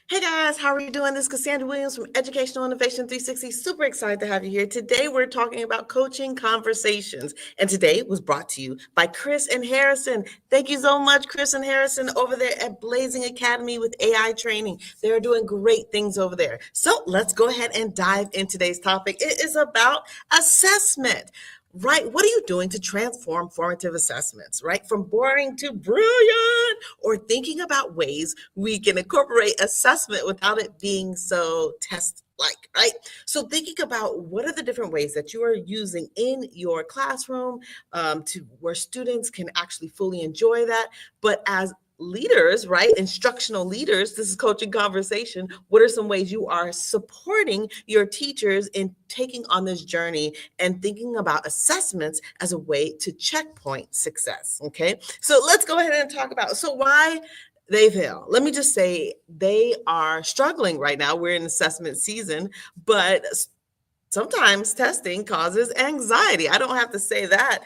Hey guys, how are you doing? This is Cassandra Williams from Educational Innovation 360. Super excited to have you here. Today we're talking about coaching conversations, and today was brought to you by Chris and Harrison. Thank you so much, Chris and Harrison, over there at Blazing Academy with AI training. They're doing great things over there. So let's go ahead and dive into today's topic. It is about assessment. Right? What are you doing to transform formative assessments, right? From boring to brilliant, or thinking about ways we can incorporate assessment without it being so test like, right? So, thinking about what are the different ways that you are using in your classroom to where students can actually fully enjoy that, but as leaders, right? Instructional leaders, this is coaching conversation. What are some ways you are supporting your teachers in taking on this journey and thinking about assessments as a way to checkpoint success? Okay. So let's go ahead and talk about why they fail. Let me just say they are struggling right now. We're in assessment season, but sometimes testing causes anxiety. I don't have to say that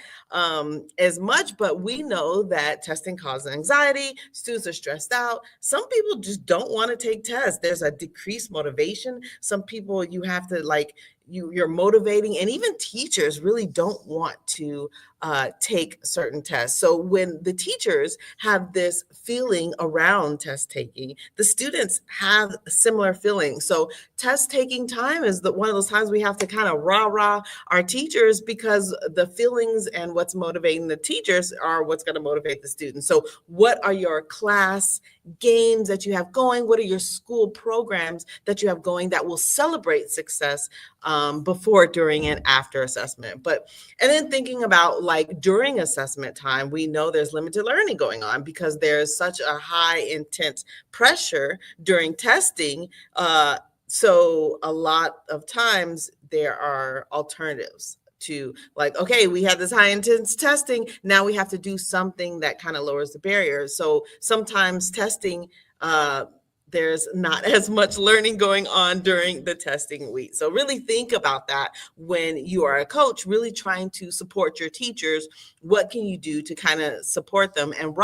as much, but we know that testing causes anxiety. Students are stressed out. Some people just don't want to take tests. There's a decreased motivation. Some people you have to you're motivating, and even teachers really don't want to take certain tests. So when the teachers have this feeling around test taking, the students have similar feelings. So test taking time is one of those times we have to kind of rah our teachers, because the feelings and what's motivating the teachers are what's going to motivate the students. So what are your class games that you have going? What are your school programs that you have going that will celebrate success before, during, and after assessment? And then thinking about during assessment time, we know there's limited learning going on because there's such a high intense pressure during testing. So a lot of times there are alternatives to okay, we have this high intense testing. Now we have to do something that kind of lowers the barrier. So sometimes testing, there's not as much learning going on during the testing week. So really think about that when you are a coach, really trying to support your teachers. What can you do to kind of support them and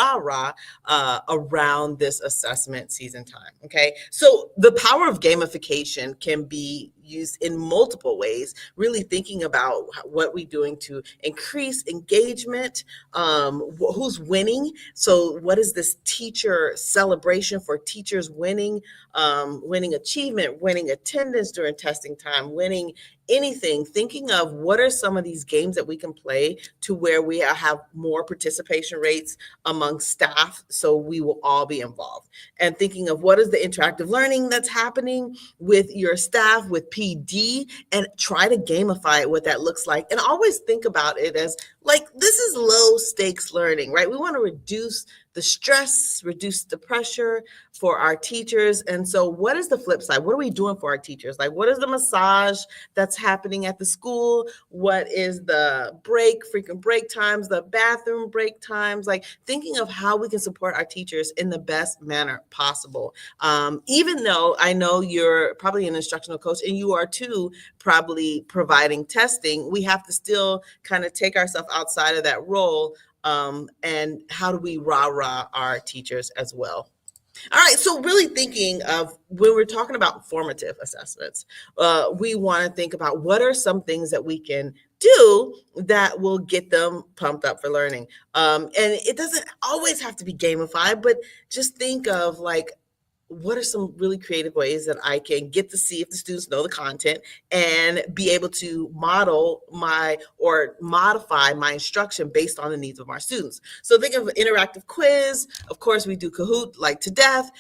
around this assessment season time? Okay, so the power of gamification can be used in multiple ways, really thinking about what we're doing to increase engagement, who's winning. So what is this teacher celebration for teachers winning, winning achievement, winning attendance during testing time, winning anything, thinking of what are some of these games that we can play to where we have more participation rates among staff, so we will all be involved. And thinking of what is the interactive learning that's happening with your staff, with PD, and try to gamify it, what that looks like. And always think about it as this is low stakes learning, right? We want to reduce the stress, reduce the pressure for our teachers. And so what is the flip side? What are we doing for our teachers? What is the massage that's happening at the school? What is the frequent break times, the bathroom break times? Thinking of how we can support our teachers in the best manner possible. Even though I know you're probably an instructional coach and you are too probably providing testing, we have to still kind of take ourselves outside of that role. And how do we rah our teachers as well? All right, so really thinking of when we're talking about formative assessments, we want to think about what are some things that we can do that will get them pumped up for learning. And it doesn't always have to be gamified, but just think of what are some really creative ways that I can get to see if the students know the content and be able to modify my instruction based on the needs of our students. So think of an interactive quiz. Of course, we do Kahoot to death,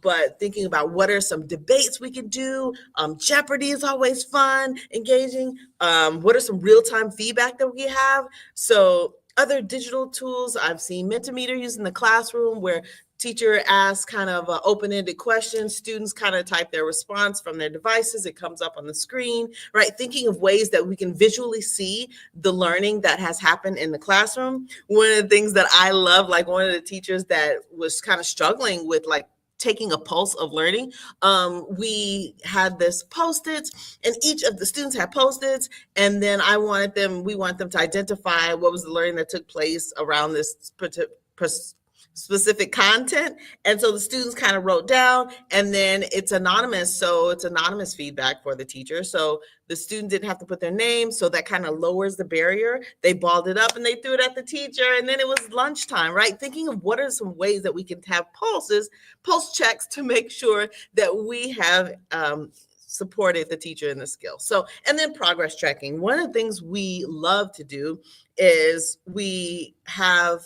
but thinking about what are some debates we could do. Jeopardy is always fun, engaging. What are some real-time feedback that we have? So other digital tools, I've seen Mentimeter used in the classroom where teacher asks kind of open-ended questions. Students kind of type their response from their devices. It comes up on the screen, right? Thinking of ways that we can visually see the learning that has happened in the classroom. One of the things that I love, one of the teachers that was kind of struggling with taking a pulse of learning. We had this Post-its, and each of the students had Post-its, and then we want them to identify what was the learning that took place around this specific content. And so the students kind of wrote down, and then it's anonymous. So it's anonymous feedback for the teacher. So the student didn't have to put their name. So that kind of lowers the barrier. They balled it up and they threw it at the teacher. And then it was lunchtime, right? Thinking of what are some ways that we can have pulse checks to make sure that we have supported the teacher in the skill. So, and then progress tracking. One of the things we love to do is we have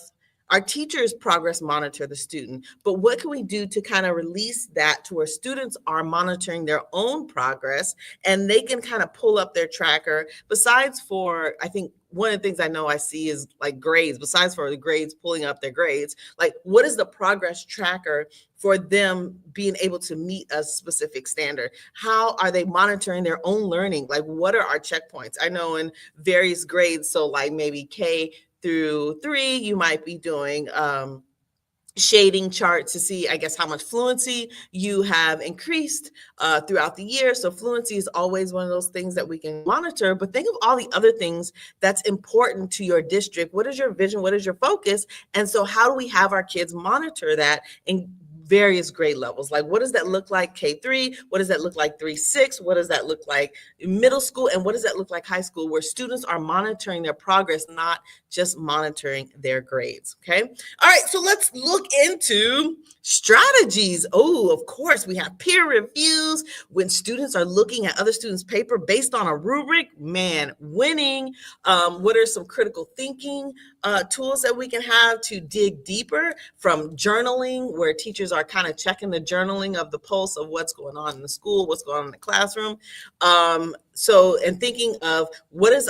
our teachers progress monitor the student, but what can we do to kind of release that to where students are monitoring their own progress and they can kind of pull up their tracker? Besides for, I think one of the things I know I see is like grades, besides for the grades, pulling up their grades, like what is the progress tracker for them being able to meet a specific standard? How are they monitoring their own learning? Like what are our checkpoints? I know in various grades, so like maybe K through 3, you might be doing shading charts to see, I guess, how much fluency you have increased throughout the year. So fluency is always one of those things that we can monitor, but think of all the other things that's important to your district. What is your vision? What is your focus? And so how do we have our kids monitor that in various grade levels? Like, what does that look like K3? What does that look like 3-6? What does that look like middle school? And what does that look like high school, where students are monitoring their progress, not just monitoring their grades? Okay. All right. So let's look into strategies. Oh, of course, we have peer reviews. When students are looking at other students' paper based on a rubric, man, winning. What are some critical thinking tools that we can have to dig deeper? From journaling, where teachers are kind of checking the journaling of the pulse of what's going on in the school, what's going on in the classroom. And thinking of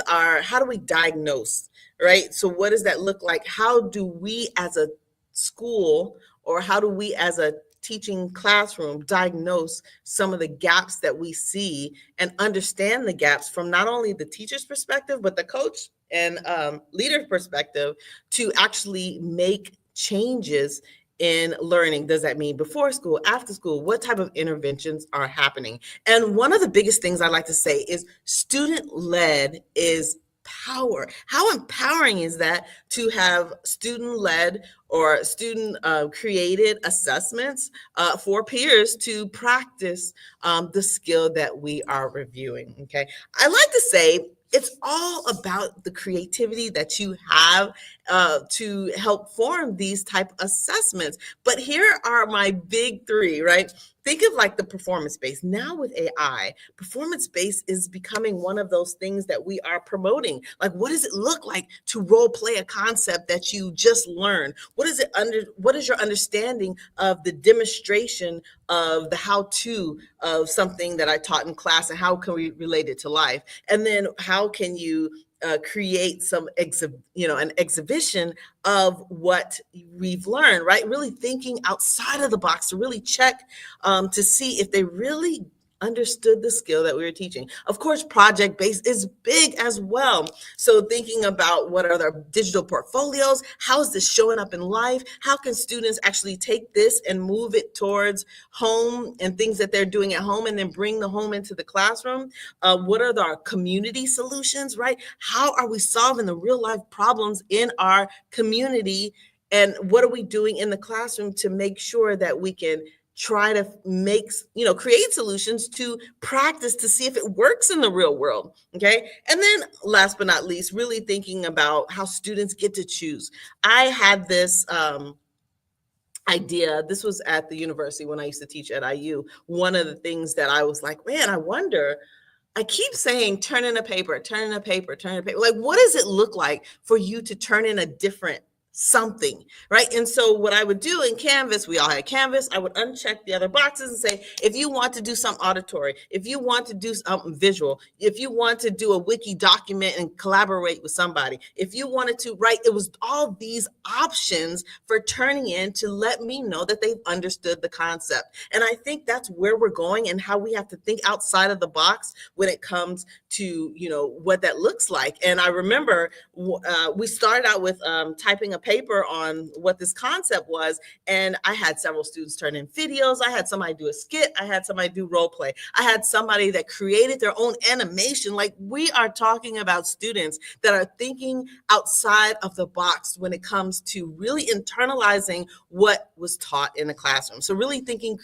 how do we diagnose, right? So what does that look like? How do we as a school, or how do we as a teaching classroom diagnose some of the gaps that we see and understand the gaps from not only the teacher's perspective, but the coach and leader perspective to actually make changes in learning? Does that mean before school, after school? What type of interventions are happening? And one of the biggest things I like to say is student-led is power. How empowering is that to have student-led or student created assessments for peers to practice the skill that we are reviewing? Okay. I like to say it's all about the creativity that you have to help form these type of assessments. But here are my big 3, right? Think of like the performance base. Now with AI, performance base is becoming one of those things that we are promoting. Like, what does it look like to role play a concept that you just learned? What is your understanding of the demonstration of the how-to of something that I taught in class, and how can we relate it to life? And then how can you create an exhibition of what we've learned, right? Really thinking outside of the box to really check to see if they really understood the skill that we were teaching. Of course, project-based is big as well. So thinking about what are their digital portfolios, how is this showing up in life? How can students actually take this and move it towards home and things that they're doing at home, and then bring the home into the classroom? What are our community solutions, right? How are we solving the real life problems in our community? And what are we doing in the classroom to make sure that we can try to create solutions to practice to see if it works in the real world? Okay. And then last but not least, really thinking about how students get to choose. I had this idea. This was at the university when I used to teach at IU. One of the things that I was like, man, I wonder, I keep saying, turn in a paper, turn in a paper, turn in a paper. Like, what does it look like for you to turn in a different something, right? And so what I would do in Canvas, we all had Canvas, I would uncheck the other boxes and say, if you want to do some auditory, if you want to do something visual, if you want to do a wiki document and collaborate with somebody, if you wanted to write, it was all these options for turning in to let me know that they've understood the concept. And I think that's where we're going, and how we have to think outside of the box when it comes to, what that looks like. And I remember we started out with typing a paper on what this concept was, and I had several students turn in videos. I had somebody do a skit. I had somebody do role play. I had somebody that created their own animation. Like, we are talking about students that are thinking outside of the box when it comes to really internalizing what was taught in the classroom. So really thinking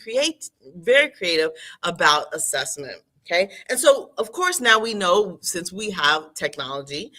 very creative about assessment. Okay. And so, of course, now we know, since we have technology,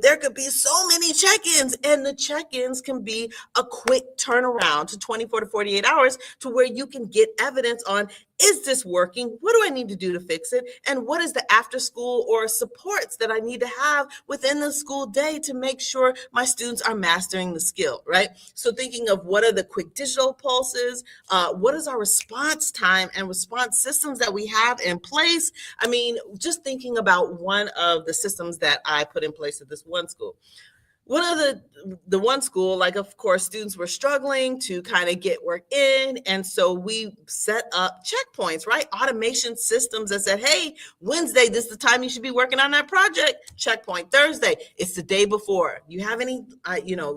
there could be so many check-ins, and the check-ins can be a quick turnaround to 24 to 48 hours, to where you can get evidence on, is this working? What do I need to do to fix it? And what is the after school or supports that I need to have within the school day to make sure my students are mastering the skill, right? So thinking of, what are the quick digital pulses? What is our response time and response systems that we have in place? I mean, just thinking about one of the systems that I put in place at this one school. One of the one school, like, of course, students were struggling to kind of get work in. And so we set up checkpoints, right? Automation systems that said, hey, Wednesday, this is the time you should be working on that project. Checkpoint. Thursday, it's the day before. You have any,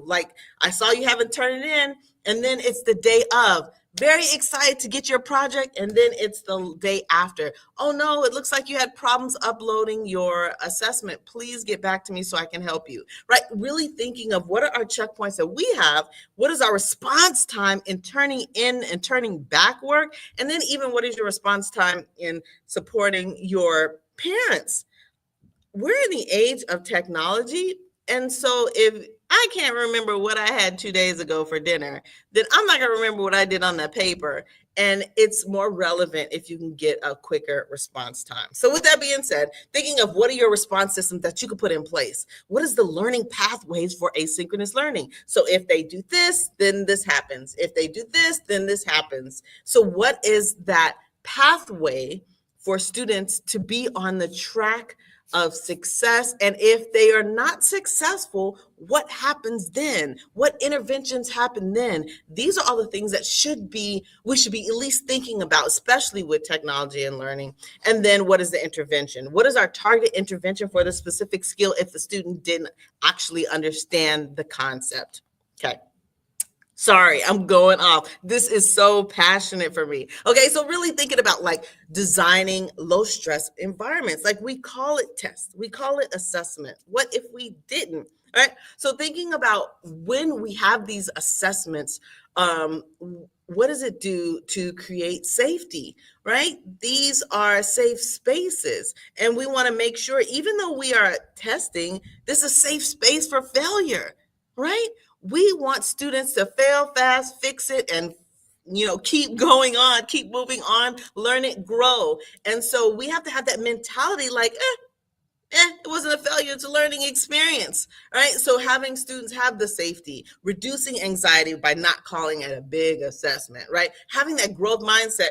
like, I saw you haven't turned it in. And then it's the day of. Very excited to get your project, and then it's the day after. Oh no, it looks like you had problems uploading your assessment. Please get back to me so I can help you, right? Really thinking of, what are our checkpoints that we have? What is our response time in turning in and turning back work? And then even, what is your response time in supporting your parents? We're in the age of technology. And so if I can't remember what I had 2 days ago for dinner, then I'm not going to remember what I did on that paper. And it's more relevant if you can get a quicker response time. So with that being said, thinking of, what are your response systems that you could put in place? What is the learning pathways for asynchronous learning? So if they do this, then this happens. If they do this, then this happens. So what is that pathway for students to be on the track of success? And if they are not successful, what happens then? What interventions happen then? These are all the things that we should be at least thinking about, especially with technology and learning. And then, what is the intervention? What is our target intervention for the specific skill if the student didn't actually understand the concept? Okay. Sorry, I'm going off. This is so passionate for me. Okay, so really thinking about, like, designing low stress environments. Like, we call it test, we call it assessment. What if we didn't? Right? So thinking about, when we have these assessments, what does it do to create safety, right? These are safe spaces. And we want to make sure, even though we are testing, this is a safe space for failure, right? We want students to fail fast, fix it, and keep going on, keep moving on, learn it, grow. And so we have to have that mentality, like, it wasn't a failure, it's a learning experience, right? So having students have the safety, reducing anxiety by not calling it a big assessment, right? Having that growth mindset,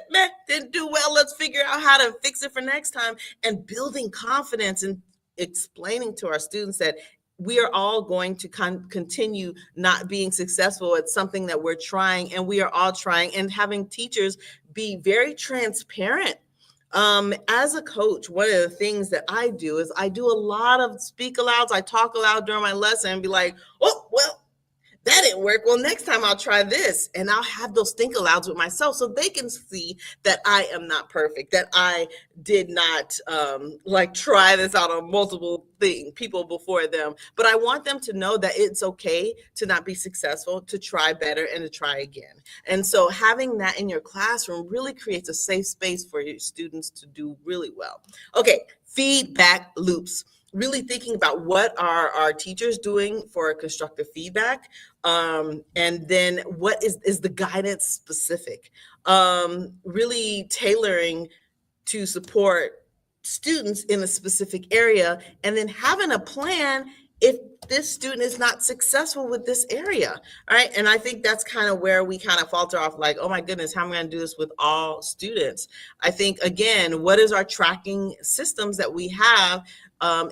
didn't do well, let's figure out how to fix it for next time, and building confidence and explaining to our students that we are all going to continue not being successful at something that we're trying, and we are all trying, and having teachers be very transparent. As a coach, one of the things that I do is I do a lot of speak alouds. I talk aloud during my lesson and be like, oh, well, that didn't work. Well, next time I'll try this. And I'll have those think alouds with myself so they can see that I am not perfect, that I did not try this out on multiple people before them. But I want them to know that it's okay to not be successful, to try better, and to try again. And so having that in your classroom really creates a safe space for your students to do really well. Okay, feedback loops. Really thinking about, what are our teachers doing for constructive feedback, and then what is the guidance specific, really tailoring to support students in a specific area, and then having a plan if this student is not successful with this area, right? And I think that's kind of where we kind of falter off, like, oh my goodness, how am I going to do this with all students? I think, again, what is our tracking systems that we have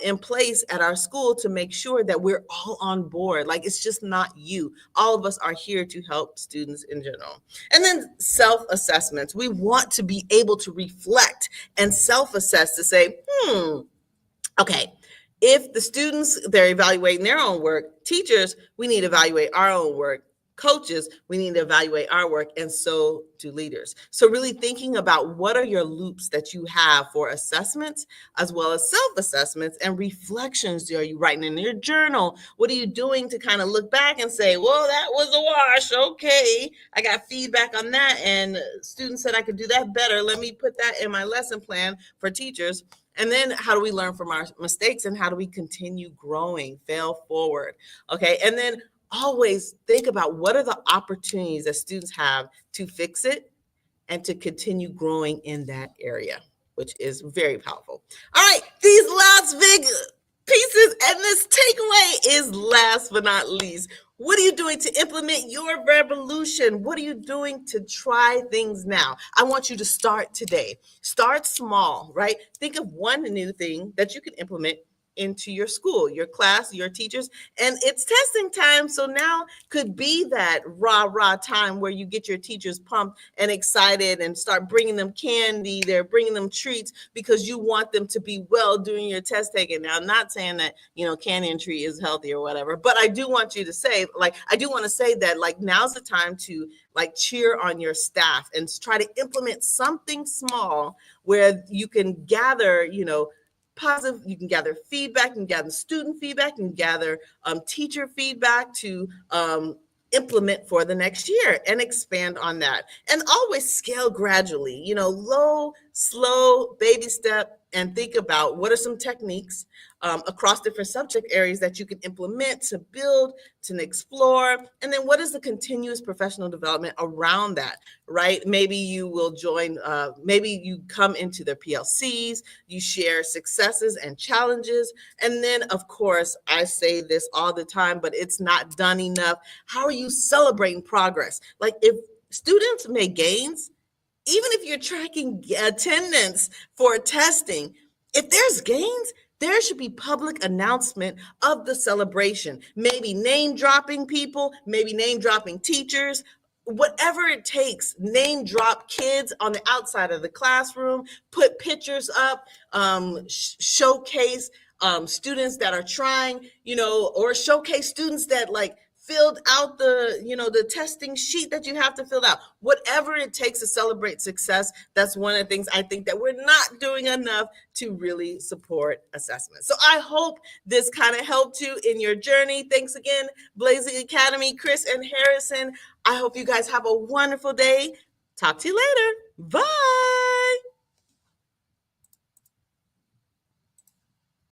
in place at our school to make sure that we're all on board? Like, it's just not you. All of us are here to help students in general. And then self-assessments. We want to be able to reflect and self-assess to say, okay, If the students, they're evaluating their own work, teachers, we need to evaluate our own work. Coaches, we need to evaluate our work, and so do leaders. So really thinking about what are your loops that you have for assessments as well as self-assessments and reflections. Are you writing in your journal? What are you doing to kind of look back and say, well, that was a wash. Okay, I got feedback on that, and students said I could do that better. Let me put that in my lesson plan for teachers. And then how do we learn from our mistakes, and how do we continue growing, fail forward? Okay. And then always think about what are the opportunities that students have to fix it and to continue growing in that area, which is very powerful. All right. These last big pieces, and this takeaway is last but not least. What are you doing to implement your revolution? What are you doing to try things now? I want you to start today. Start small, right? Think of one new thing that you can implement into your school, your class, your teachers, and it's testing time. So now could be that rah time where you get your teachers pumped and excited and start bringing them candy. They're bringing them treats because you want them to be well during your test taking. Now, I'm not saying that, candy and treat is healthy or whatever, but I do want you to say, I do want to say that, now's the time to cheer on your staff and try to implement something small where you can gather, positive, you can gather feedback, you can gather student feedback, you can gather teacher feedback to implement for the next year and expand on that. And always scale gradually, low, slow, baby step, and think about what are some techniques across different subject areas that you can implement to build, to explore, and then what is the continuous professional development around that, right? Maybe you will join, maybe you come into their PLCs, you share successes and challenges, and then of course, I say this all the time, but it's not done enough. How are you celebrating progress? If students make gains, even if you're tracking attendance for testing, if there's gains, there should be public announcement of the celebration, maybe name dropping people, maybe name dropping teachers, whatever it takes. Name drop kids on the outside of the classroom, put pictures up, showcase students that are trying, or showcase students that filled out the testing sheet that you have to fill out. Whatever it takes to celebrate success, that's one of the things I think that we're not doing enough to really support assessment. So I hope this kind of helped you in your journey. Thanks again, Blazing Academy, Chris and Harrison. I hope you guys have a wonderful day. Talk to you later. Bye.